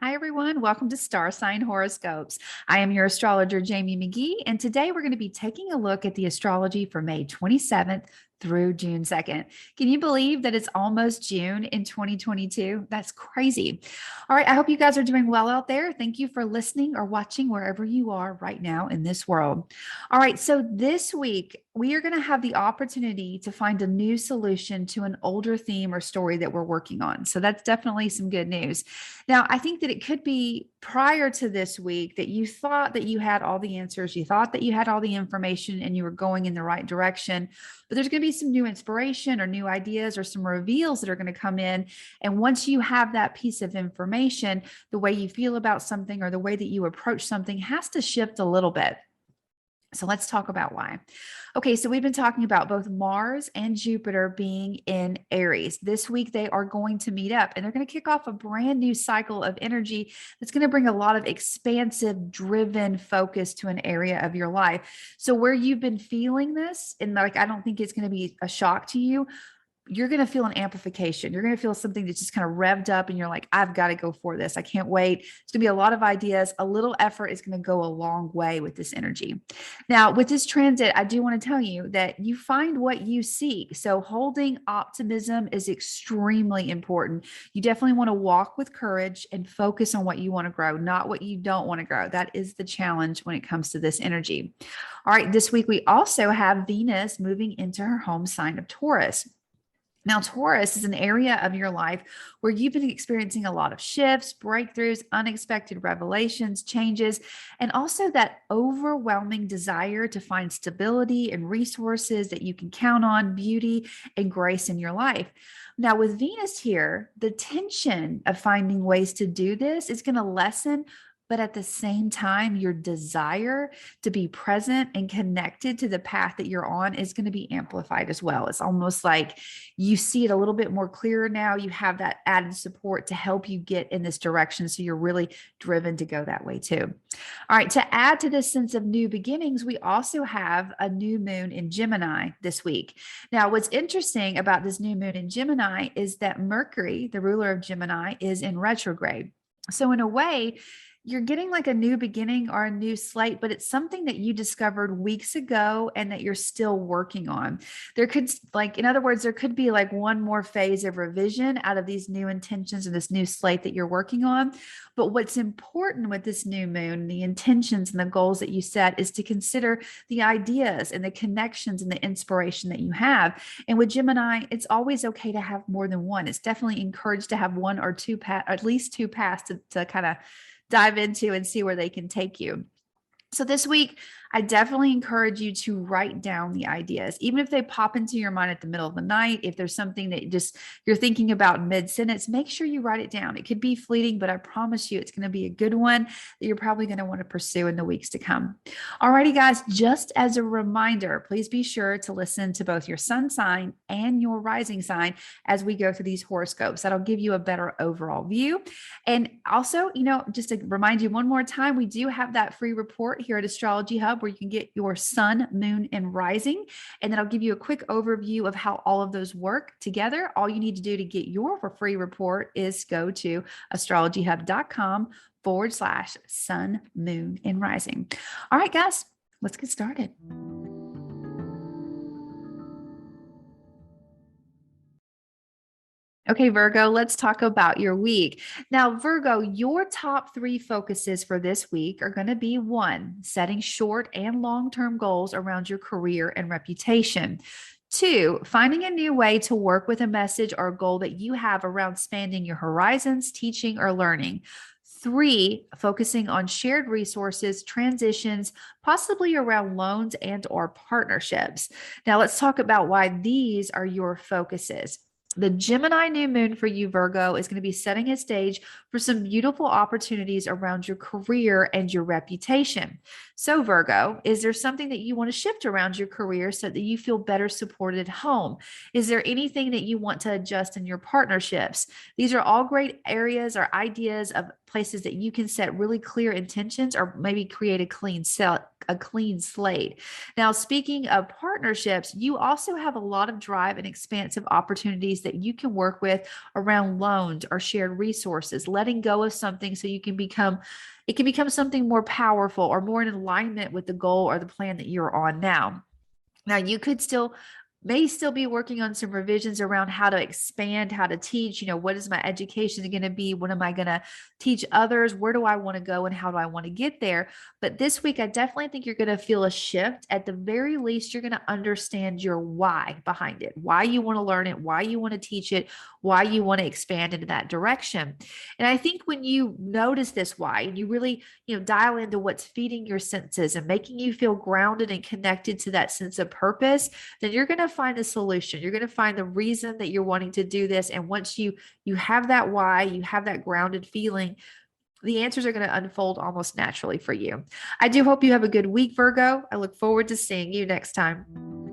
Hi, everyone. Welcome to Star Sign Horoscopes. I am your astrologer, Jamie Magee, and today we're going to be taking a look at the astrology for May 27th through June 2nd. Can you believe that it's almost June in 2022? That's crazy. All right. I hope you guys are doing well out there. Thank you for listening or watching wherever you are right now in this world. All right. So this week, we are going to have the opportunity to find a new solution to an older theme or story that we're working on. So that's definitely some good news. Now, I think that it could be prior to this week that you thought that you had all the answers, you thought that you had all the information and you were going in the right direction, but there's going to be some new inspiration or new ideas or some reveals that are going to come in. And once you have that piece of information, the way you feel about something or the way that you approach something has to shift a little bit. So let's talk about why. Okay, so we've been talking about both Mars and Jupiter being in Aries. This week, they are going to meet up and they're going to kick off a brand new cycle of energy that's going to bring a lot of expansive, driven focus to an area of your life. So, where you've been feeling this, and like, I don't think it's going to be a shock to you, you're going to feel an amplification. You're going to feel something that's just kind of revved up and you're like, I've got to go for this. I can't wait. It's going to be a lot of ideas. A little effort is going to go a long way with this energy. Now, with this transit, I do want to tell you that you find what you seek. So holding optimism is extremely important. You definitely want to walk with courage and focus on what you want to grow, not what you don't want to grow. That is the challenge when it comes to this energy. All right, this week we also have Venus moving into her home sign of Taurus. Now, Taurus is an area of your life where you've been experiencing a lot of shifts, breakthroughs, unexpected revelations, changes, and also that overwhelming desire to find stability and resources that you can count on, beauty and grace in your life. Now, with Venus here, the tension of finding ways to do this is going to lessen. But at the same time, your desire to be present and connected to the path that you're on is going to be amplified as well. It's almost like you see it a little bit more clearer now. You have that added support to help you get in this direction. So you're really driven to go that way too. All right. To add to this sense of new beginnings, we also have a new moon in Gemini this week. Now, what's interesting about this new moon in Gemini is that Mercury, the ruler of Gemini, is in retrograde. So in a way, you're getting like a new beginning or a new slate, but it's something that you discovered weeks ago and that you're still working on. There could, like, in other words, there could be like one more phase of revision out of these new intentions and this new slate that you're working on. But what's important with this new moon, the intentions and the goals that you set, is to consider the ideas and the connections and the inspiration that you have. And with Gemini, it's always okay to have more than one. It's definitely encouraged to have one or two, at least two paths to kind of dive into and see where they can take you. So this week, I definitely encourage you to write down the ideas, even if they pop into your mind at the middle of the night. If there's something that just you're thinking about mid-sentence, make sure you write it down. It could be fleeting, but I promise you it's going to be a good one that you're probably going to want to pursue in the weeks to come. Alrighty, guys, just as a reminder, please be sure to listen to both your sun sign and your rising sign as we go through these horoscopes. That'll give you a better overall view. And also, just to remind you one more time, we do have that free report here at Astrology Hub where you can get your sun, moon, and rising. And then I'll give you a quick overview of how all of those work together. All you need to do to get your free report is go to astrologyhub.com/sun, moon, and rising. All right, guys, let's get started. Okay, Virgo, let's talk about your week. Now, Virgo, your top three focuses for this week are going to be: one, setting short and long-term goals around your career and reputation. Two, finding a new way to work with a message or a goal that you have around expanding your horizons, teaching, or learning. Three, focusing on shared resources, transitions, possibly around loans and or partnerships. Now, let's talk about why these are your focuses. The Gemini new moon for you, Virgo, is going to be setting a stage for some beautiful opportunities around your career and your reputation. So, Virgo, is there something that you want to shift around your career so that you feel better supported at home? Is there anything that you want to adjust in your partnerships? These are all great areas or ideas of places that you can set really clear intentions or maybe create a clean slate. Now, speaking of partnerships, you also have a lot of drive and expansive opportunities that you can work with around loans or shared resources, letting go of something so it can become something more powerful or more in alignment with the goal or the plan that you're on now. Now, you could still may still be working on some revisions around how to expand, how to teach, what is my education going to be? What am I going to teach others? Where do I want to go and how do I want to get there? But this week, I definitely think you're going to feel a shift. At the very least, you're going to understand your why behind it, why you want to learn it, why you want to teach it, why you want to expand into that direction. And I think when you notice this why and you really, dial into what's feeding your senses and making you feel grounded and connected to that sense of purpose, then you're going to find the solution. You're going to find the reason that you're wanting to do this. And once you have that why, you have that grounded feeling, the answers are going to unfold almost naturally for you. I do hope you have a good week, Virgo. I look forward to seeing you next time.